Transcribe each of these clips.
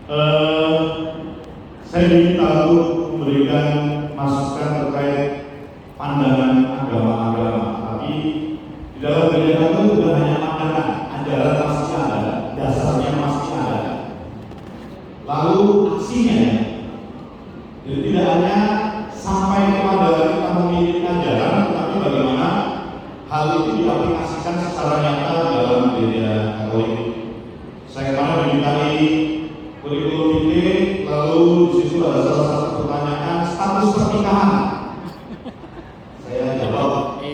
Eh, saya diminta untuk memberikan masukan terkait pandangan agama-agama, tapi di dalam gereja itu bukan hanya pandangan, ajaran pasti ada, dasarnya pasti ada. Lalu aksinya, jadi tidak hanya sampai kepada kita memiliki ajaran, tapi bagaimana hal itu diaplikasikan secara nyata dalam gereja Katolik. Saya kemarin dimintai kurikulum vitae, lalu di situ ada salah satu pertanyaan status pernikahan. Saya jawab,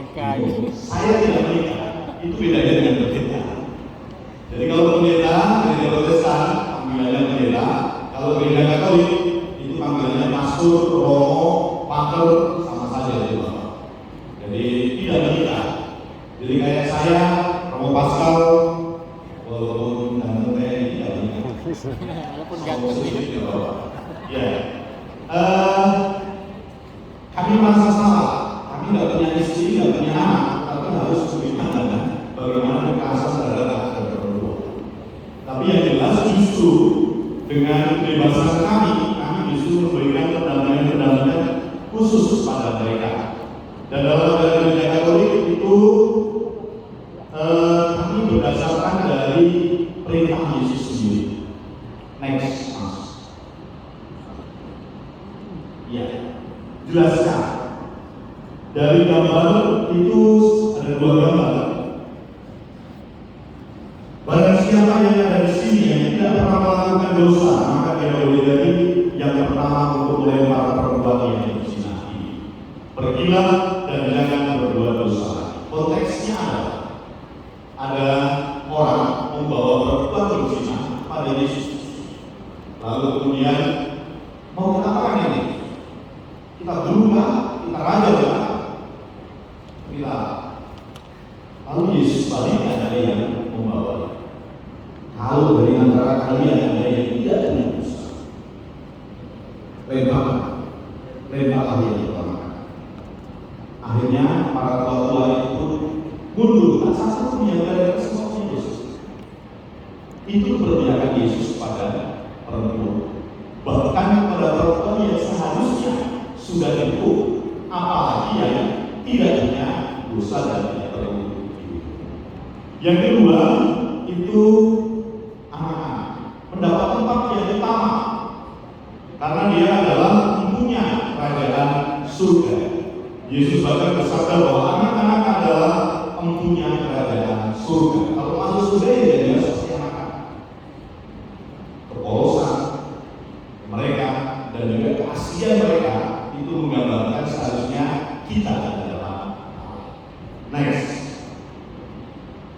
saya tidak menikah. Itu bedanya dengan pendeta. Jadi kalau pendeta, gereja Protestan panggilannya pendeta. Kalau gereja Katolik itu panggilannya pastor, romo, pater, sama saja itu Bapak. Jadi tidak menikah. Jadi kayak saya, Romo Pascal, walaupun ganteng tidak menikah. Walaupun ganteng itu. Ya. Kami merasa salah. Kami tidak punya istri, tidak punya anak, tapi harus berbicara bagaimana kekerasan terhadap anak perempuan. Tapi yang jelas justru dengan kebebasan kami justru memberikan pendampingan khusus pada mereka. Dan dalam gereja Katolik itu kami berdasarkan dari perintah Yesus sendiri. Next, Mas. Ya, jelaskan. Dari gambar itu ada dua gambar. Barang siapa yang ada di sini yang tidak pernah melakukan dosa, maka dia boleh jadi yang pertama untuk melempar perempuan yang dizinai. Pergilah dan jangan berbuat dosa. Konteksnya ada orang membawa perempuan berzina pada Yesus. Lalu kemudian mau kita apa ini? Kita berubah, kita raja kita. Lalu Yesus balik ada yang membawa. Kalau dari antara kalian ada yang tidak punya dosa, lemparlah yang pertama. Akhirnya para tua itu pun mundur. Asal punya mereka semuanya Yesus. Itu perbiakan Yesus pada perempuan. Bahkan pada perempuan yang seharusnya sudah dihukum, apalagi yang tidak punya dosa dan tidak perlu. Yang kedua itu anak-anak mendapat tempat yang utama karena dia adalah empunya kerajaan surga. Yesus bahkan bersabda bahwa anak-anak adalah empunya kerajaan surga. Kalau masuk surga ya dia seperti anak-anak. Kepolosan mereka dan juga keaslian mereka itu menggambarkan seharusnya kita adalah next.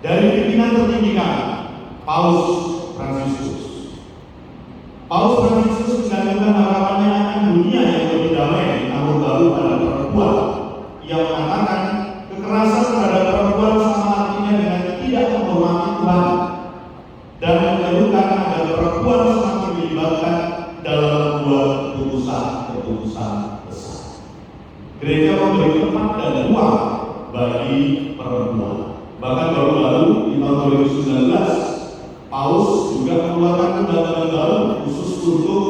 Dari pimpinan tertinggi kami, Paus Fransiskus menggantungkan harapannya akan dunia yang lebih damai di tahun baru pada perempuan. Ia mengatakan kekerasan terhadap perempuan sama artinya dengan tidak menghormati Tuhan dan menyerukan agar perempuan semakin dilibatkan dalam membuat keputusan besar. Gereja memberi tempat dan ruang bagi perempuan. Bahkan baru-baru di tahun 2019, Paus juga mengeluarkan undang-undang baru khusus untuk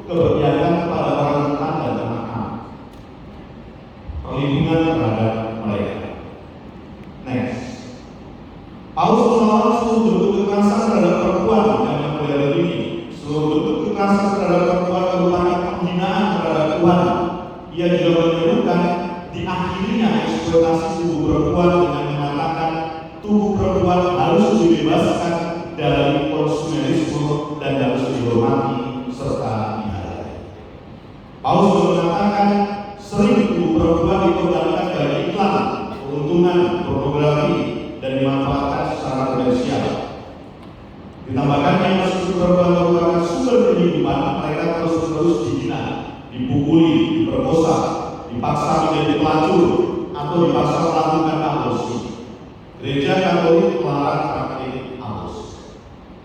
keberpihakan kepada orang rentan dan anak-anak. Perlindungan terhadap mereka. Next. Paus menolak seluruh bentuk kekerasan terhadap perempuan yang modern ini. Seluruh bentuk kekerasan terhadap perempuan merupakan penghinaan terhadap Tuhan. Ia juga menyerukan diakhirinya eksploitasi tubuh perempuan dengan mengatakan tubuh perempuan harus dibebaskan dari konsumerisme dan harus dihormati serta dihargai. Paus mengatakan sering tubuh perempuan dikorbankan dari iklan, keuntungan, pornografi dan dimanfaatkan secara komersial. Ditambahkan yang masih perempuan merupakan sumber kehidupan, mereka terus-menerus dihina, dipukuli, diperkosa, dipaksa menjadi pelacur atau dipaksa melakukan aborsi. Gereja Katolik melarang praktik aborsi.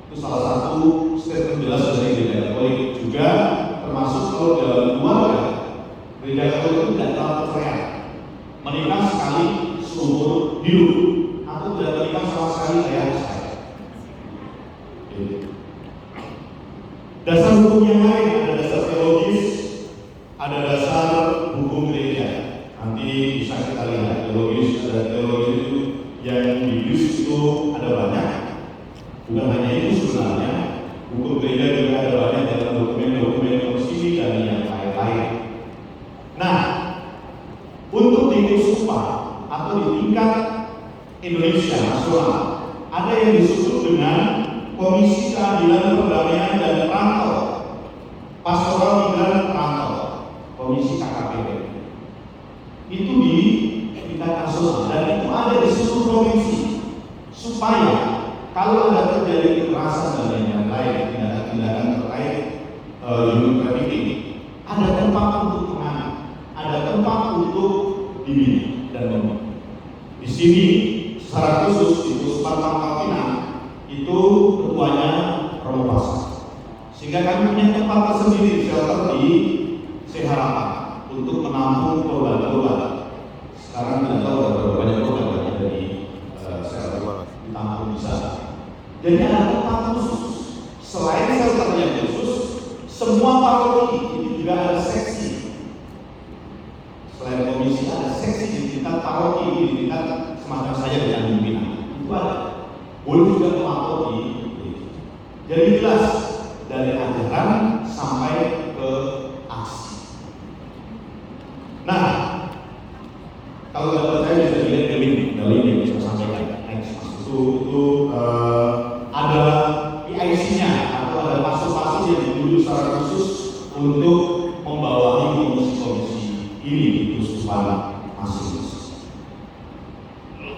Itu salah satu statement jelas dari Gereja Katolik. Juga termasuk kalau dalam keluarga, Gereja Katolik tidak telah percaya menikah sekali seumur hidup atau tidak menikah sama sekali saya. Dasar hukum yang lain ada dasar teologis, ada dasar hukum gereja. Nanti bisa kita lihat teologis, ada teologi itu yang Biblius itu ada banyak. Bukan hanya itu sebenarnya, hukum gereja juga ada banyak dalam dokumen-dokumen konsili dan yang lain-lain. Nah, untuk di USUPA atau di tingkat Indonesia nasional ada yang disebut dengan Komisi Keadilan Perdamaian dan Perantau, Pastoral Migran Perantau, Komisi KKPP. Itu di tingkat nasional dan itu ada di seluruh provinsi supaya kalau ada terjadi kekerasan dan yang lain, tindakan-tindakan terkait human trafficking, ada tempat untuk menangani, ada tempat untuk dibimbing dan membimbing. Di sini secara khusus di Pusat Pangkal Pinang itu ketuanya Romo Pasca. Sehingga kami punya tempat tersendiri shelter di Seharapan untuk menampung korban-korban. Sekarang tidak tahu berapa banyak korban yang ada di shelter ditampung di sana. Jadi ada tempat khusus. Selain shelter yang khusus, semua paroki ini juga ada seksi. Selain komisi ada seksi di tingkat paroki, di tingkat semacam saya dengan pimpinan. Itu ada. Boleh juga paroki. Jadi jelas dari ajaran sampai ke aksi. Nah, kalau nggak percaya bisa dilihat dari yang bisa sampaikan. Itu ada PIC-nya atau ada pasal-pasal yang dituju secara khusus untuk membawahi komisi-komisi ini di Pusat masing-masing.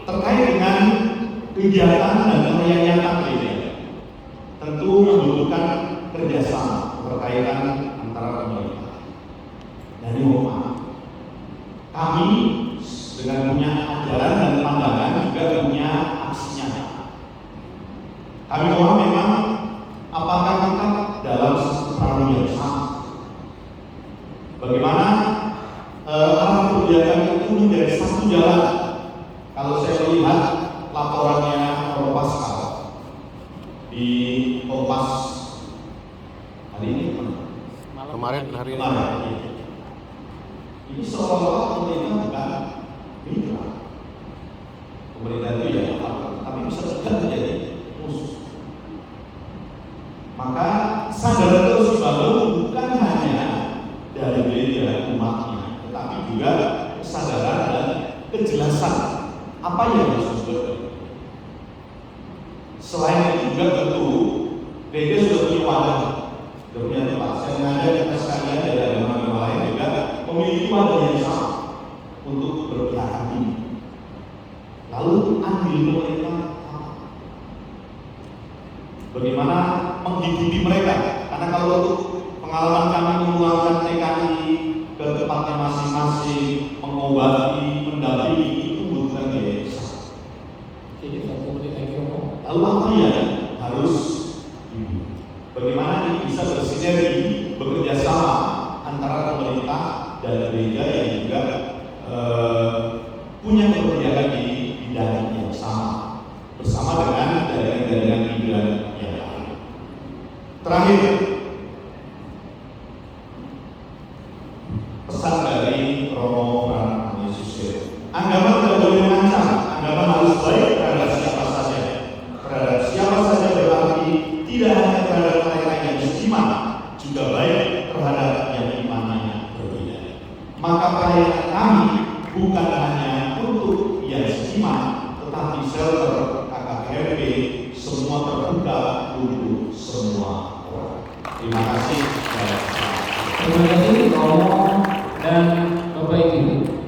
Terkait dengan kegiatan dan pelayanan gereja, tentu membutuhkan kerjasama berkaitan antara pemerintah. Dari mohon kami dengan punya ajaran dan pandangan juga punya aksinya. Kami mohon memang apakah kita dalam satu perahu yang sama? Bagaimana arah kebijakan itu menjadi satu jalan? Kalau saya melihat laporannya Romo Pascal di Kompas hari ini kemarin hari ini. Ini seolah-olah pemerintah bukan mitra. Pemerintah itu ya, tapi bisa juga menjadi musuh. Maka sadar terus bahwa bukan hanya dari gereja umatnya, tetapi juga kesadaran dan kejelasan apa yang harus dilakukan. Selain itu juga tentu gereja sudah punya wadah, sudah punya tempat. Saya mengajak kita sekalian dari agama-agama lain juga memiliki wadah yang sama untuk berpihak ini. Lalu ambil mereka bagaimana menghidupi mereka? Karena kalau untuk pengalaman kami mengeluarkan TKI ke tempatnya masing-masing, mengobati, mendampingi itu bukan biaya besar. Jadi kalau pemerintah ngomong, Lalu apa ya harus bagaimana ini bisa bersinergi, bekerja sama antara pemerintah dan gereja yang juga punya keberpihakan di bidang yang sama bersama dengan jaringan-jaringan migran yang lain. Terakhir, pesan dari Romo Frank Yesus, agama tidak boleh mengancam, agama harus baik terhadap siapa saja. Terhadap siapa saja berarti tidak hanya terhadap mereka yang beriman, juga baik terhadap yang imannya berbeda. Maka pelayanan kami bukan hanya untuk yang beriman, tetapi shelter KKPP semua terbuka untuk semua orang. Terima kasih. terima kasih Romo dan Bapak Ibu.